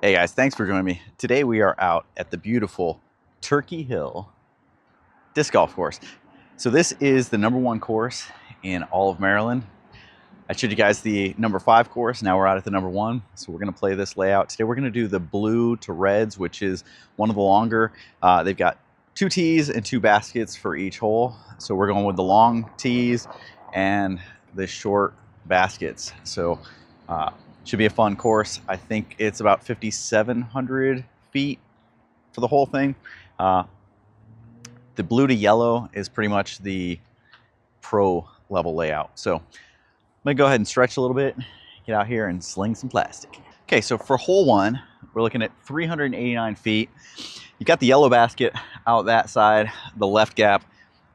Hey guys, thanks for joining me. Today we are out at the beautiful Turkey Hill disc golf course. So this is the #1 course in all of Maryland. I showed you guys the #5 course. Now we're out at the #1. So we're going to play this layout. Today we're going to do the blue to reds, which is one of the longer. They've got 2 tees and 2 baskets for each hole. So we're going with the long tees and the short baskets. So should be a fun course. I think it's about 5,700 feet for the whole thing. The blue to yellow is pretty much the pro level layout. So I'm gonna go ahead and stretch a little bit, get out here and sling some plastic. Okay, so for hole 1, we're looking at 389 feet. You got the yellow basket out that side, the left gap.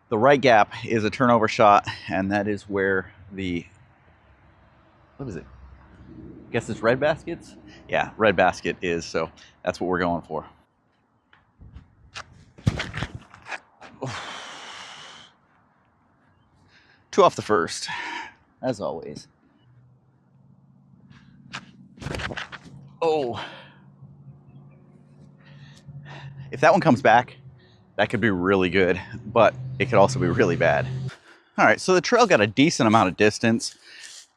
The right gap is a turnover shot, and that is where the, what is it? I guess it's red baskets? Yeah, red basket is, so that's what we're going for. Two off the first, as always. Oh. If that one comes back, that could be really good, but it could also be really bad. All right, so the trail got a decent amount of distance,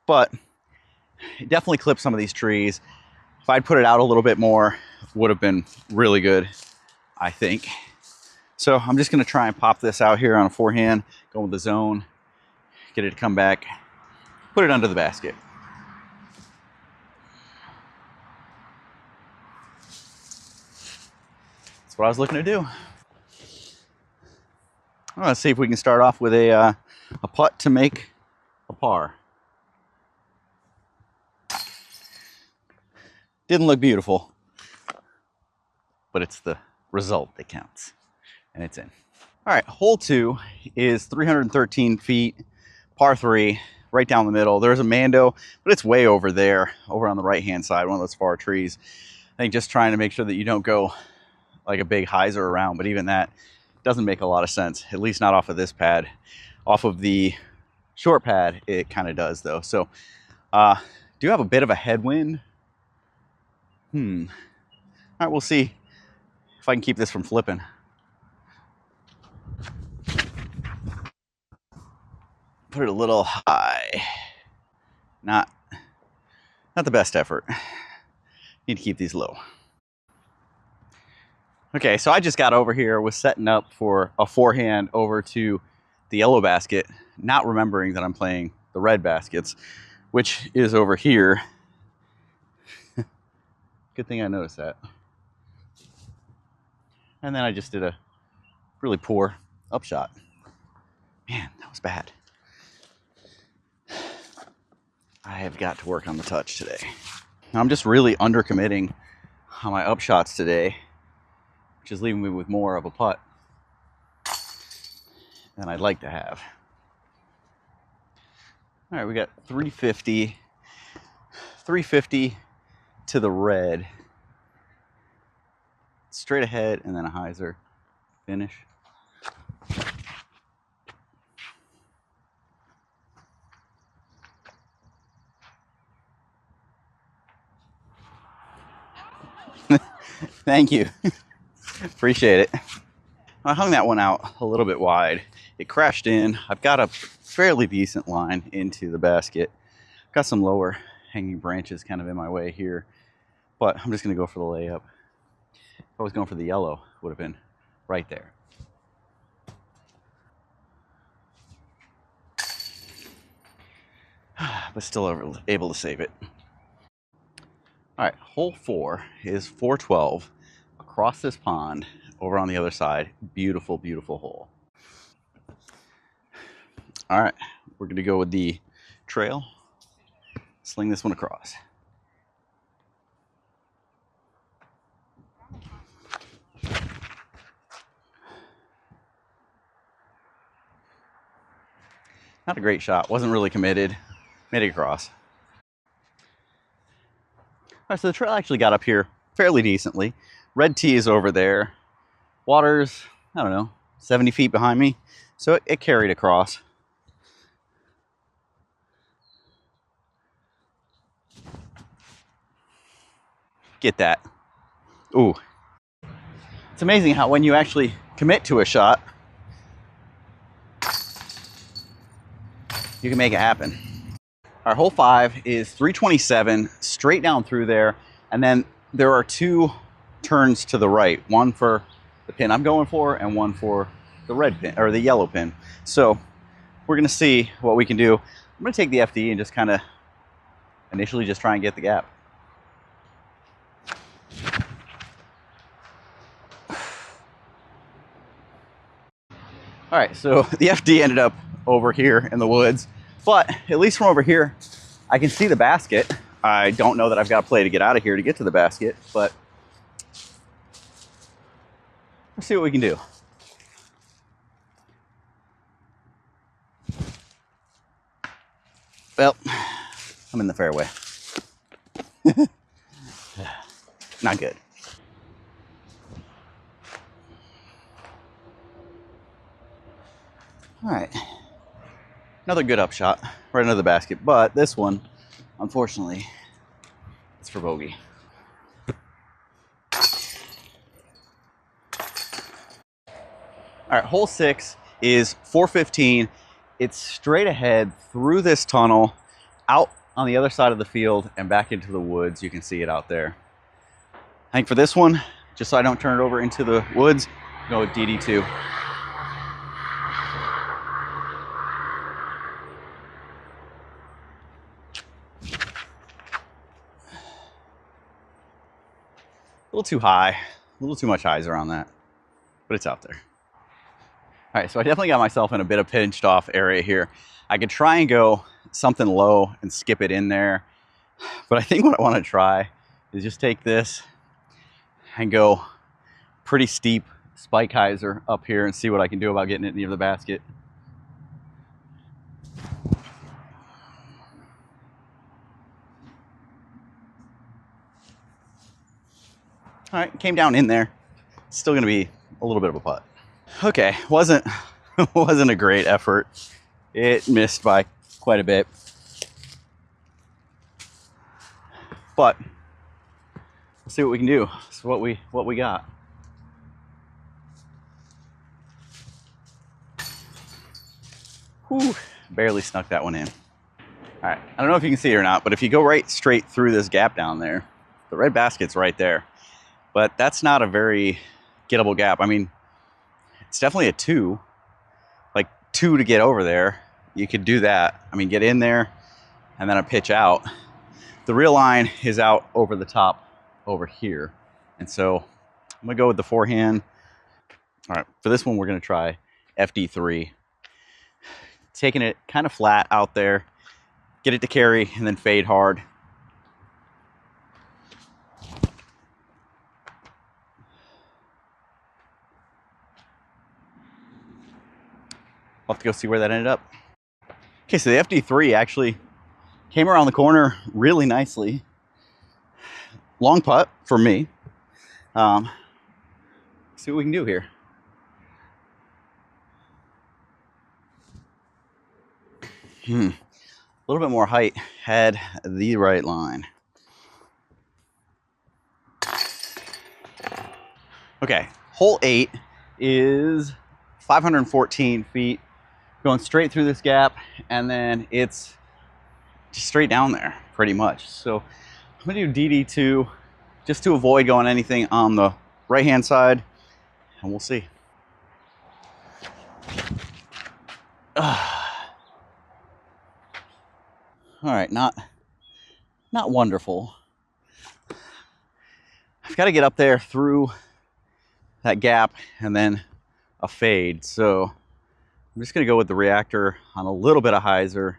but it definitely clipped some of these trees. If I'd put it out a little bit more, would have been really good, I think. So I'm just gonna try and pop this out here on a forehand, go with the zone, get it to come back, put it under the basket. That's what I was looking to do. Let's see if we can start off with a putt to make a par. Didn't look beautiful, but it's the result that counts, and it's in. All right, hole 2 is 313 feet, par 3, right down the middle. There's a Mando, but it's way over there, over on the right-hand side, one of those far trees. I think just trying to make sure that you don't go like a big hyzer around, but even that doesn't make a lot of sense, at least not off of this pad. Off of the short pad, it kind of does, though. So, do have a bit of a headwind. All right, we'll see if I can keep this from flipping. Put it a little high. Not the best effort. Need to keep these low. Okay, so I just got over here, was setting up for a forehand over to the yellow basket, not remembering that I'm playing the red baskets, which is over here. Good thing I noticed that. And then I just did a really poor upshot. Man, that was bad. I have got to work on the touch today. I'm just really undercommitting on my upshots today, which is leaving me with more of a putt than I'd like to have. All right, we got 350 to the red. Straight ahead and then a hyzer finish. Thank you. Appreciate it. I hung that one out a little bit wide. It crashed in. I've got a fairly decent line into the basket. Got some lower hanging branches kind of in my way here, but I'm just going to go for the layup. If I was going for the yellow, it would have been right there. But still able to save it. All right, hole 4 is 412 across this pond over on the other side. Beautiful, beautiful hole. All right, we're going to go with the trail. Sling this one across. Not a great shot. Wasn't really committed. Made it across. All right, so the trail actually got up here fairly decently. Red tee is over there. Water's, I don't know, 70 feet behind me. So it carried across. Get that. Ooh. It's amazing how when you actually commit to a shot, you can make it happen. Our hole 5 is 327 straight down through there, and then there are 2 turns to the right, one for the pin I'm going for and one for the red pin or the yellow pin. So we're gonna see what we can do. I'm gonna take the FD and just kind of initially just try and get the gap. All right, so the FD ended up over here in the woods, but at least from over here, I can see the basket. I don't know that I've got to play to get out of here to get to the basket, but let's see what we can do. Well, I'm in the fairway. Not good. All right, another good upshot right into the basket, but this one, unfortunately, it's for bogey. All right, hole 6 is 415. It's straight ahead through this tunnel, out on the other side of the field and back into the woods. You can see it out there. I think for this one, just so I don't turn it over into the woods, go with DD2. A little too high, a little too much hyzer on that, but it's out there. All right, so I definitely got myself in a bit of pinched off area here. I could try and go something low and skip it in there, but I think what I want to try is just take this and go pretty steep spike hyzer up here and see what I can do about getting it near the basket. All right, came down in there. Still gonna be a little bit of a putt. Okay, wasn't a great effort. It missed by quite a bit, but let's see what we can do. So what we got. Whew, barely snuck that one in. All right, I don't know if you can see it or not, but if you go right straight through this gap down there, the red basket's right there. But that's not a very gettable gap. I mean, it's definitely a 2, like 2 to get over there. You could do that. I mean, get in there and then a pitch out. The real line is out over the top over here. And so I'm gonna go with the forehand. All right, for this one, we're gonna try FD3. Taking it kind of flat out there, get it to carry and then fade hard. I'll have to go see where that ended up. Okay, so the FD3 actually came around the corner really nicely. Long putt for me. See what we can do here. A little bit more height had the right line. Okay, hole 8 is 514 feet, going straight through this gap, and then it's just straight down there, pretty much. So I'm gonna do DD2 just to avoid going anything on the right-hand side, and we'll see. All right, not wonderful. I've got to get up there through that gap and then a fade. So I'm just gonna go with the reactor on a little bit of hyzer.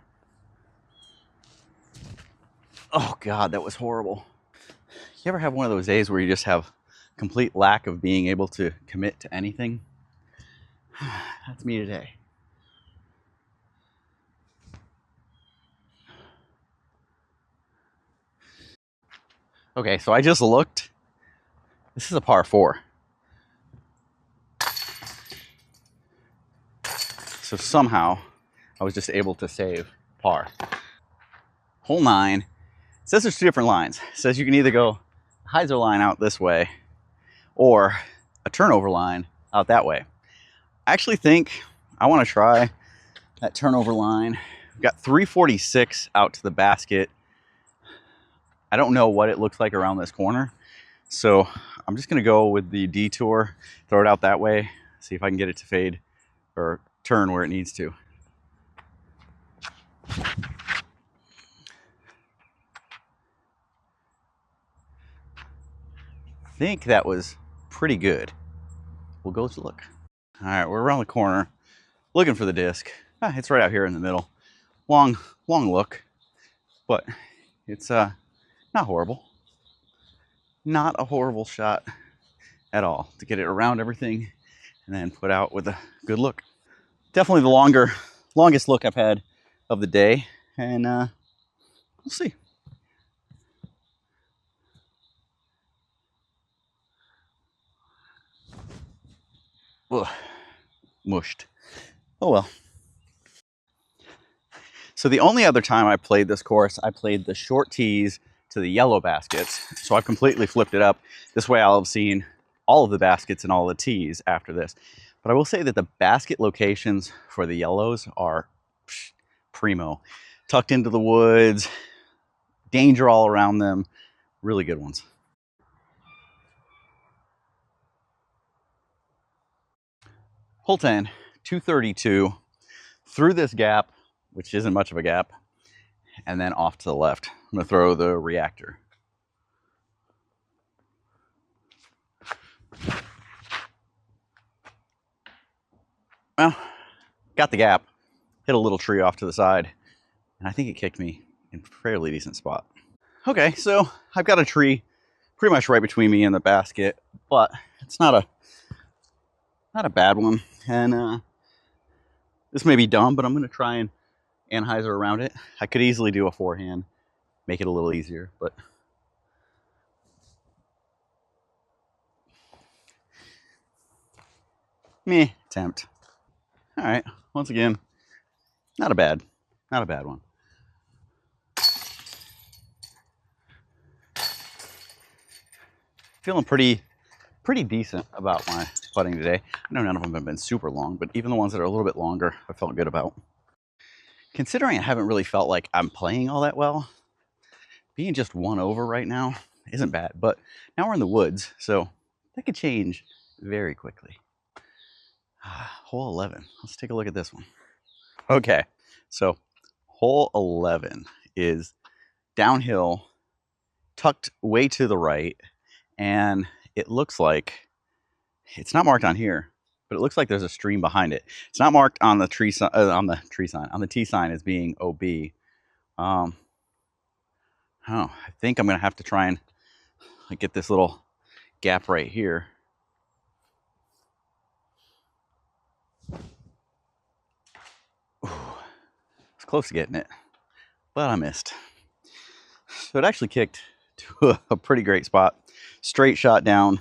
Oh God, that was horrible. You ever have one of those days where you just have complete lack of being able to commit to anything? That's me today. Okay, so I just looked. This is a par 4. So somehow I was just able to save par. Hole 9, it says there's 2 different lines. It says you can either go the hyzer line out this way or a turnover line out that way. I actually think I want to try that turnover line. We've got 346 out to the basket. I don't know what it looks like around this corner, so I'm just going to go with the detour, throw it out that way, see if I can get it to fade or turn where it needs to. I think that was pretty good. We'll go to look. All right, we're around the corner looking for the disc. It's right out here in the middle. Long look, but it's not horrible. Not a horrible shot at all to get it around everything and then put out with a good look. Definitely the longest look I've had of the day, and we'll see. Ugh, mushed. Oh well. So the only other time I played this course, I played the short tees to the yellow baskets. So I've completely flipped it up. This way I'll have seen all of the baskets and all the tees after this. But I will say that the basket locations for the yellows are primo. Tucked into the woods, danger all around them, really good ones. Hole 10, 232, through this gap, which isn't much of a gap, and then off to the left. I'm gonna throw the reactor. Well, got the gap, hit a little tree off to the side, and I think it kicked me in a fairly decent spot. Okay, so I've got a tree pretty much right between me and the basket, but it's not a bad one. And this may be dumb, but I'm gonna try and anhyzer around it. I could easily do a forehand, make it a little easier, but meh attempt. All right, once again, not a bad one. Feeling pretty decent about my putting today. I know none of them have been super long, but even the ones that are a little bit longer, I felt good about. Considering I haven't really felt like I'm playing all that well, being just one over right now isn't bad, but now we're in the woods, so that could change very quickly. Hole 11. Let's take a look at this one. Okay, so hole 11 is downhill, tucked way to the right, and it looks like it's not marked on here, but it looks like there's a stream behind it. It's not marked on the tree sign, on the T sign as being OB. Oh, I think I'm gonna have to try and get this little gap right here. Ooh, it's close to getting it, but I missed. So it actually kicked to a pretty great spot. Straight shot down.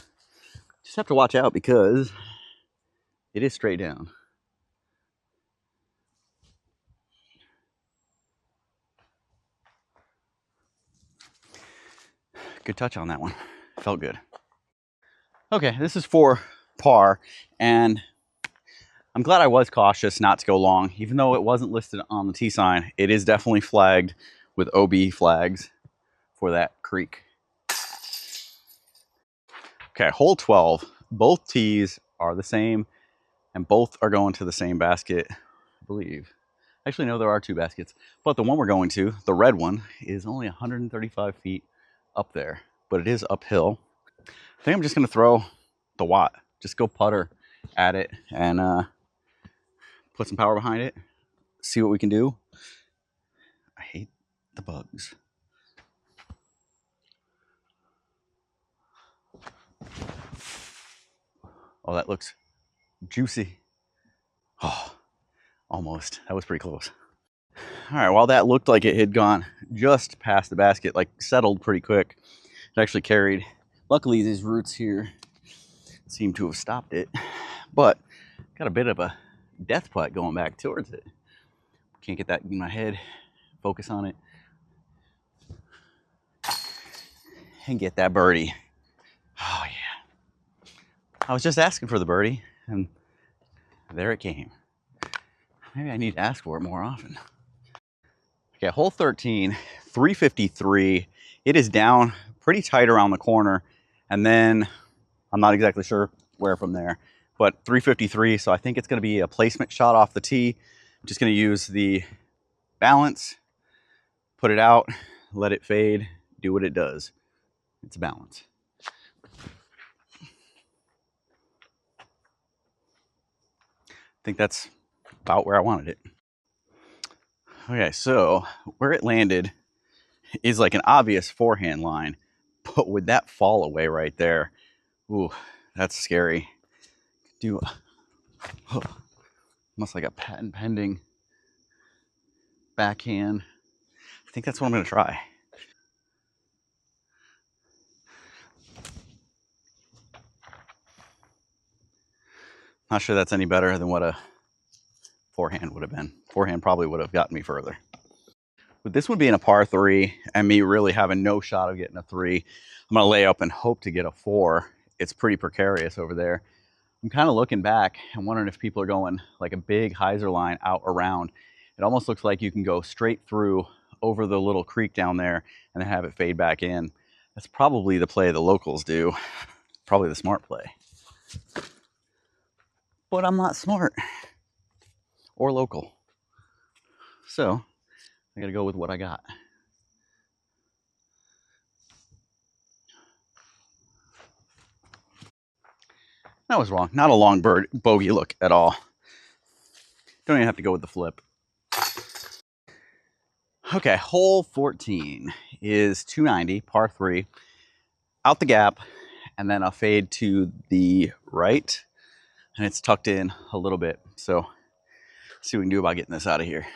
Just have to watch out because it is straight down. Good touch on that one. Felt good. Okay, this is for par, and I'm glad I was cautious not to go long. Even though it wasn't listed on the T sign, it is definitely flagged with OB flags for that creek. Okay, hole 12. Both tees are the same, and both are going to the same basket, I believe. Actually, no, there are two baskets, but the one we're going to, the red one, is only 135 feet up there, but it is uphill. I think I'm just gonna throw the watt, just go putter at it and put some power behind it, see what we can do. I hate the bugs. Oh, that looks juicy. Oh, almost. That was pretty close. All right, while that looked like it had gone just past the basket, like settled pretty quick, it actually carried. Luckily, these roots here seem to have stopped it, but got a bit of a death putt going back towards it. Can't get that in my head. Focus on it. And get that birdie. Oh, yeah. I was just asking for the birdie, and there it came. Maybe I need to ask for it more often. Okay, hole 13, 353. It is down pretty tight around the corner, and then I'm not exactly sure where from there, but 353, so I think it's going to be a placement shot off the tee. I'm just going to use the balance, put it out, let it fade, do what it does. It's a balance. I think that's about where I wanted it. Okay, so where it landed is like an obvious forehand line, but with that fall away right there, ooh, that's scary. Do almost like a patent pending backhand. I think that's what I'm going to try. Not sure that's any better than what a forehand would have been. Forehand probably would have gotten me further. With this one being a par 3 and me really having no shot of getting a 3, I'm going to lay up and hope to get a 4. It's pretty precarious over there. I'm kind of looking back and wondering if people are going like a big hyzer line out around. It almost looks like you can go straight through over the little creek down there and then have it fade back in. That's probably the play the locals do. Probably the smart play. But I'm not smart or local. So I got to go with what I got. That was wrong. Not a long bogey look at all. Don't even have to go with the flip. Okay, hole 14 is 290, par 3. Out the gap, and then a fade to the right. And it's tucked in a little bit. So let's see what we can do about getting this out of here.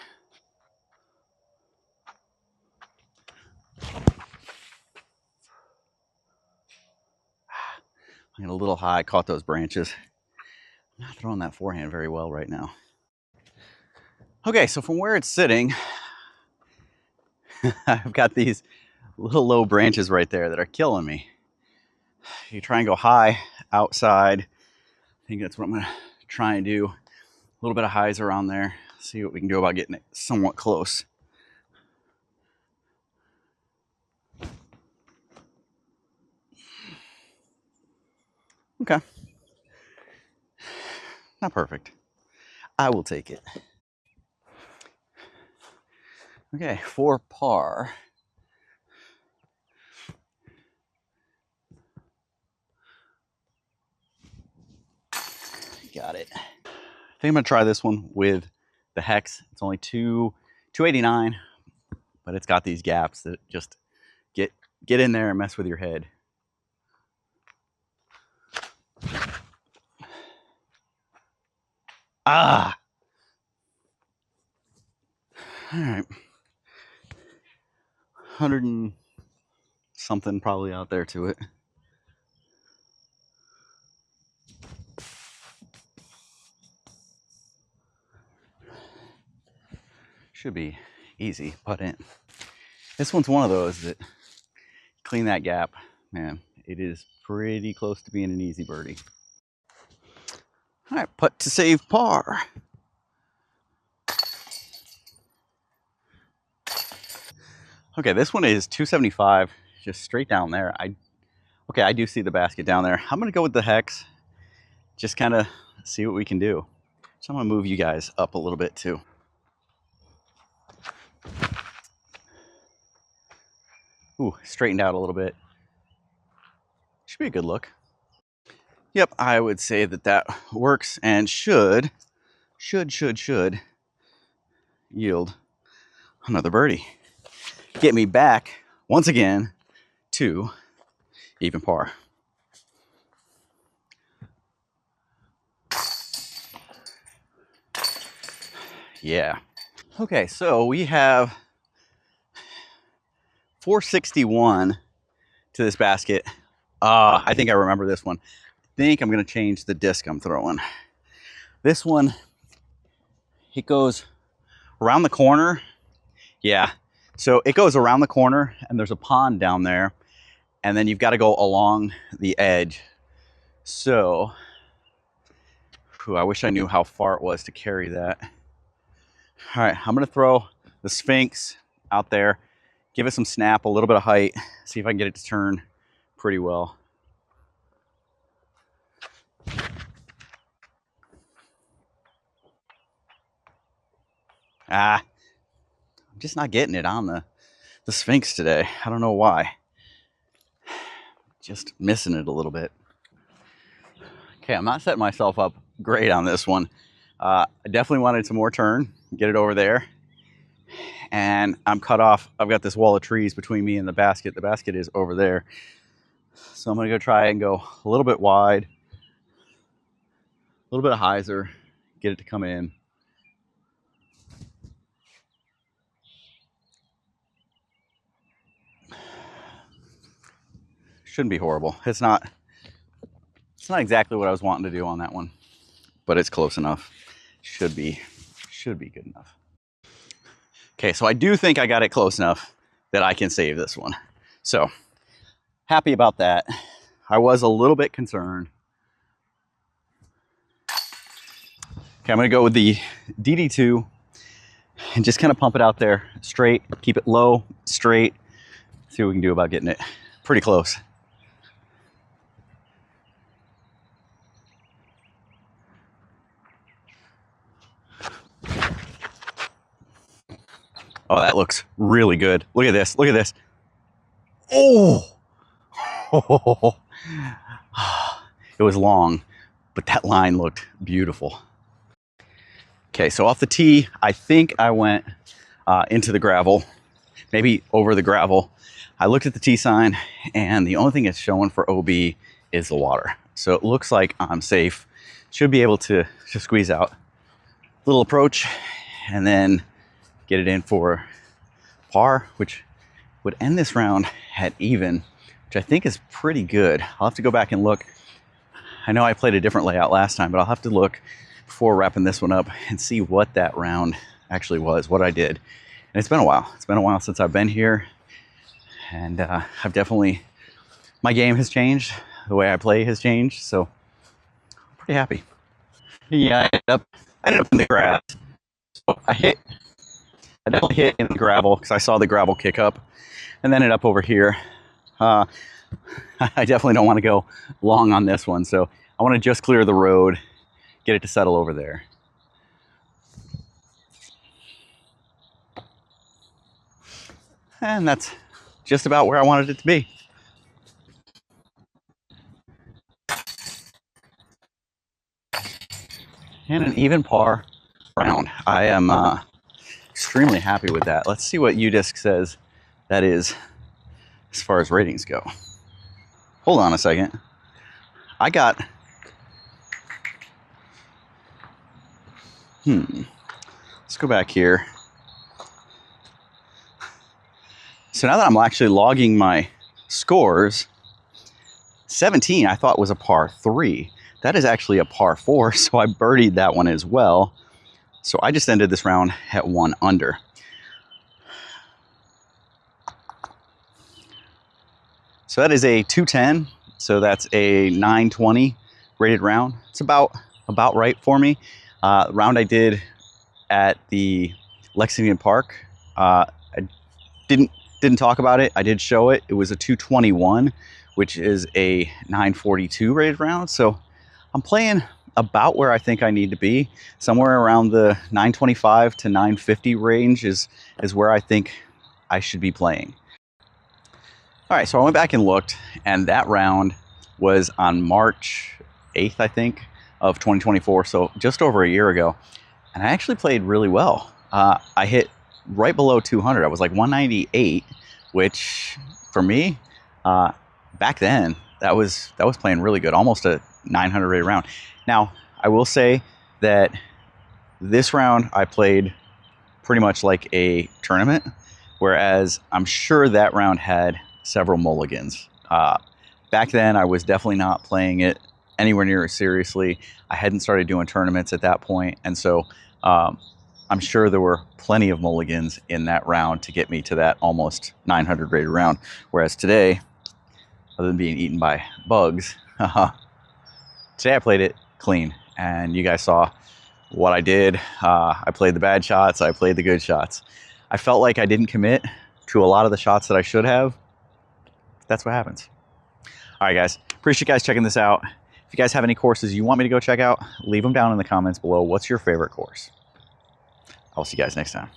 I got a little high, caught those branches. I'm not throwing that forehand very well right now. Okay, so from where it's sitting, I've got these little low branches right there that are killing me. You try and go high outside. I think that's what I'm going to try and do. A little bit of highs around there. See what we can do about getting it somewhat close. Okay. Not perfect. I will take it. Okay, for par. Got it. I think I'm gonna try this one with the hex. It's only 289, but it's got these gaps that just get in there and mess with your head. Ah. All right. 100 and something probably out there to it. Should be easy, putt in. This one's one of those that clean that gap, man. It is pretty close to being an easy birdie. All right, putt to save par. Okay, this one is 275, just straight down there. Okay, I do see the basket down there. I'm gonna go with the hex, just kind of see what we can do. So I'm gonna move you guys up a little bit too. Ooh, straightened out a little bit. Should be a good look. Yep, I would say that that works and should yield another birdie. Get me back once again to even par. Yeah. Okay, so we have 461 to this basket. I think I remember this one. I think I'm going to change the disc I'm throwing. This one, it goes around the corner. Yeah. So it goes around the corner and there's a pond down there. And then you've got to go along the edge. So, I wish I knew how far it was to carry that. All right, I'm gonna throw the Sphinx out there, give it some snap, a little bit of height, see if I can get it to turn pretty well. I'm just not getting it on the Sphinx today. I don't know why. Just missing it a little bit. Okay, I'm not setting myself up great on this one. I definitely wanted some more turn, get it over there. And I'm cut off. I've got this wall of trees between me and the basket. The basket is over there. So I'm gonna go try and go a little bit wide, a little bit of hyzer, get it to come in. Shouldn't be horrible. It's not exactly what I was wanting to do on that one, but it's close enough. Should be good enough. Okay, so I do think I got it close enough that I can save this one. So happy about that. I was a little bit concerned. Okay, I'm gonna go with the DD2 and just kind of pump it out there straight, keep it low, straight, see what we can do about getting it pretty close. Oh, that looks really good. Look at this, look at this. Oh, it was long, but that line looked beautiful. Okay, so off the tee, I think I went into the gravel, maybe over the gravel. I looked at the tee sign, and the only thing it's showing for OB is the water. So it looks like I'm safe. Should be able to squeeze out a little approach, and then get it in for par, which would end this round at even, which I think is pretty good. I'll have to go back and look. I know I played a different layout last time, but I'll have to look before wrapping this one up and see what that round actually was, what I did. And it's been a while. It's been a while since I've been here. And I've definitely, my game has changed. The way I play has changed. So I'm pretty happy. Yeah, I ended up in the grass. So I definitely hit in the gravel because I saw the gravel kick up and then ended up over here. I definitely don't want to go long on this one. So I want to just clear the road, get it to settle over there. And that's just about where I wanted it to be. And an even par round. I am extremely happy with that. Let's see what UDisc says that is as far as ratings go. Hold on a second. Let's go back here. So now that I'm actually logging my scores, 17 I thought was a par 3. That is actually a par 4, so I birdied that one as well. So I just ended this round at 1 under. So that is a 210. So that's a 920 rated round. It's about right for me. Round I did at the Lexington Park. I didn't talk about it. I did show it. It was a 221, which is a 942 rated round. So I'm playing about where I think I need to be. Somewhere around the 925 to 950 range is where I think I should be playing. All right, so I went back and looked, and that round was on March 8th, I think, of 2024, so just over a year ago. And I actually played really well. I hit right below 200. I was like 198, which for me, back then, that was playing really good, almost a 900 rated round. Now, I will say that this round I played pretty much like a tournament, whereas I'm sure that round had several mulligans. Back then, I was definitely not playing it anywhere near as seriously. I hadn't started doing tournaments at that point, and so I'm sure there were plenty of mulligans in that round to get me to that almost 900 rated round. Whereas today, other than being eaten by bugs, Today I played it clean, and you guys saw what I did. I played the bad shots, I played the good shots. I felt like I didn't commit to a lot of the shots that I should have. That's what happens. All right, guys, appreciate you guys checking this out. If you guys have any courses you want me to go check out, leave them down in the comments below. What's your favorite course? I'll see you guys next time.